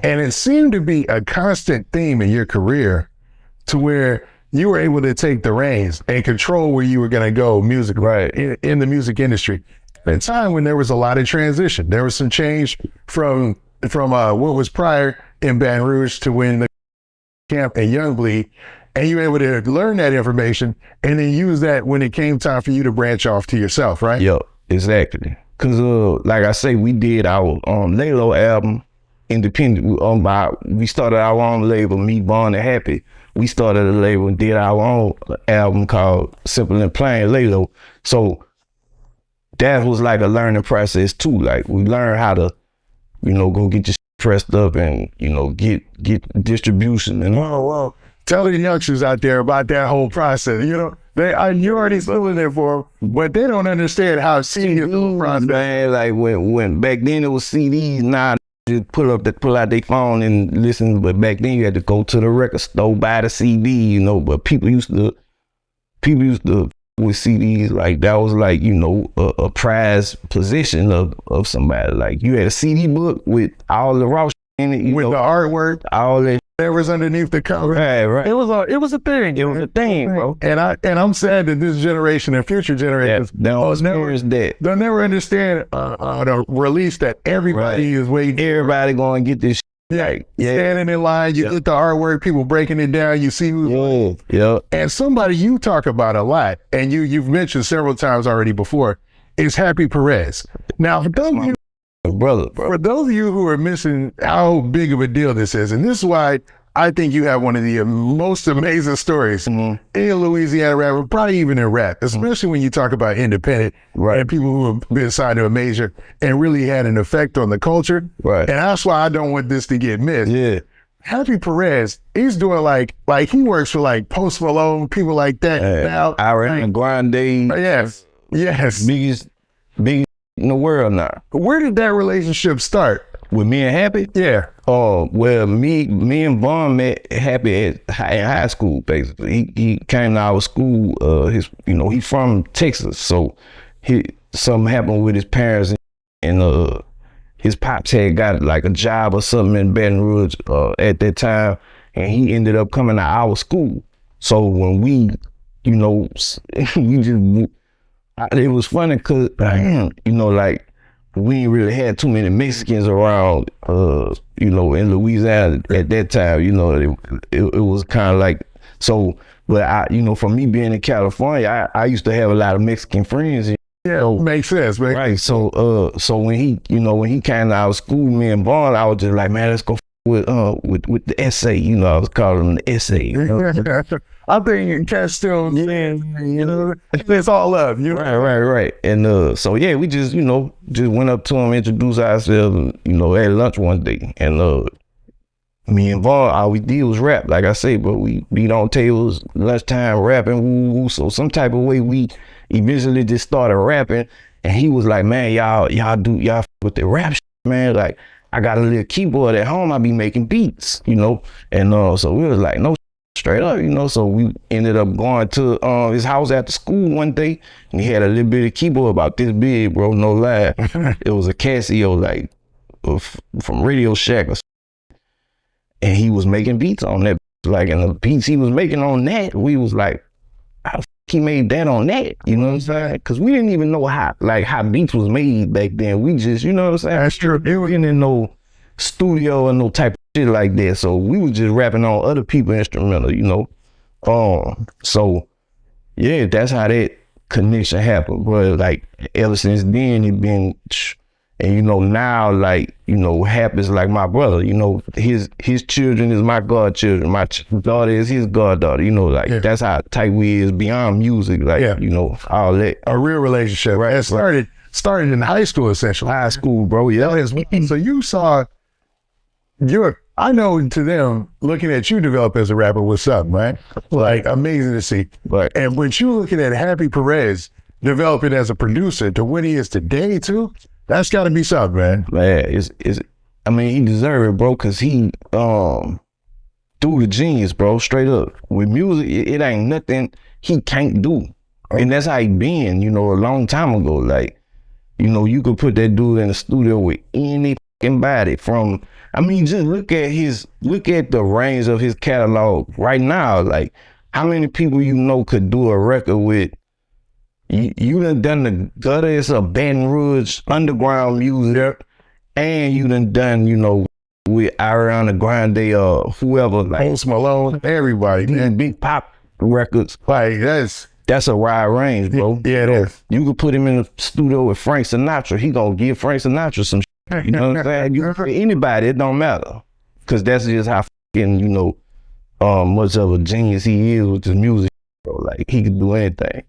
And it seemed to be a constant theme in your career to where you were able to take the reins and control where you were going to go musically, right, in the music industry. At a time when there was a lot of transition, there was some change from what was prior in Baton Rouge to when the camp and Youngboy, and you were able to learn that information and then use that when it came time for you to branch off to yourself, right? Yep, exactly. Cause like I say, we did our Lalo album independent. We started our own label, Me, Born and Happy. We started a label and did our own album called Simple and Plain Lalo. So that was like a learning process too. Like we learned how to, go get your pressed up and, get distribution and Well, tell the youngsters out there about that whole process. You already living there for them, but they don't understand how serious the process. Man, like when back then it was CDs, now just pull out their phone and listen. But back then you had to go to the record store, buy the CD, But people used to with CDs, like that was like, a prized possession of somebody. Like you had a CD book with all the raw in it, with the artwork, all that. That was underneath the cover. Right. It was a thing. It was a thing, bro. And I'm sad that this generation and future generations they'll never understand the release that everybody is waiting. Everybody going to get this. Standing in line, you get the artwork, people breaking it down, you see who's And somebody you talk about a lot, and you've mentioned several times already before, is Happy Perez. Now, for those of you, for those of you who are missing how big of a deal this is, and this is why I think you have one of the most amazing stories in Louisiana rap, probably even in rap, especially when you talk about independent and people who have been signed to a major and really had an effect on the culture. Right. And that's why I don't want this to get missed. Yeah. Happy Perez, he's doing like he works for like Post Malone, people like that. Now, Ariana, Grande. Yes. Biggest in the world now. Where did that relationship start? With me and Happy? Yeah. Well, me and Vaughn met Happy in high school, basically. He came to our school, he from Texas, so something happened with his parents, and his pops had got like a job or something in Baton Rouge at that time, and he ended up coming to our school. So when we, it was funny because, like, we ain't really had too many Mexicans around, in Louisiana at that time. It was kind of like, so, but for me being in California, I used to have a lot of Mexican friends. Makes sense, man. Right. So when he came to our school, me and Vaughn, I was just like, man, let's go with the essay. I was calling him the essay. I think Cat's still saying, it's all love. Right. And so we just went up to him, introduced ourselves, at lunch one day, and me and Vaughn, all we did was rap, like I say, but we beat on tables, lunchtime rapping, woo. So some type of way we eventually just started rapping, and he was like, man, y'all with the rap shit, man. Like, I got a little keyboard at home, I be making beats, and so we was like, no, straight up, so we ended up going to his house after school one day, and he had a little bit of keyboard about this big, bro, no lie. It was a Casio, like, from Radio Shack or something. And he was making beats on that, like, and the beats he was making on that, we was like, how the f he made that on that, you know what I'm saying? Because we didn't even know how beats was made back then. We just, you know what I'm saying? That's true. It was in no studio or no type of shit like that. So we was just rapping on other people's instrumental, So yeah, that's how that connection happened. But like ever since then, it been, and now, like, Hap is like my brother. His children is my godchildren. My daughter is his goddaughter. That's how tight we is beyond music. Like, all that. A real relationship, right? It started in high school, essentially. High school, bro. Yeah. So you saw I know to them, looking at you develop as a rapper was something, right? Like, amazing to see. Right. And when you're looking at Happy Perez developing as a producer to what he is today, too, that's got to be something, man. Man, he deserved it, bro, because he through the genius, bro, straight up. With music, it ain't nothing he can't do. And that's how he been, a long time ago. Like, you could put that dude in the studio with any body from, I mean, just look at the range of his catalog right now. Like, how many people you know could do a record with? You done the gutters of Baton Rouge underground music, and you done, you know, with Ariana, Grande, or whoever, like Malone, everybody, man. Big pop records. Like, that's a wide range, bro. Yeah, it is. You could put him in the studio with Frank Sinatra. He gonna give Frank Sinatra some shit. You know what I'm saying? Anybody, it don't matter. Cause that's just how fucking, you know, much of a genius he is with his music, bro. Like, he could do anything.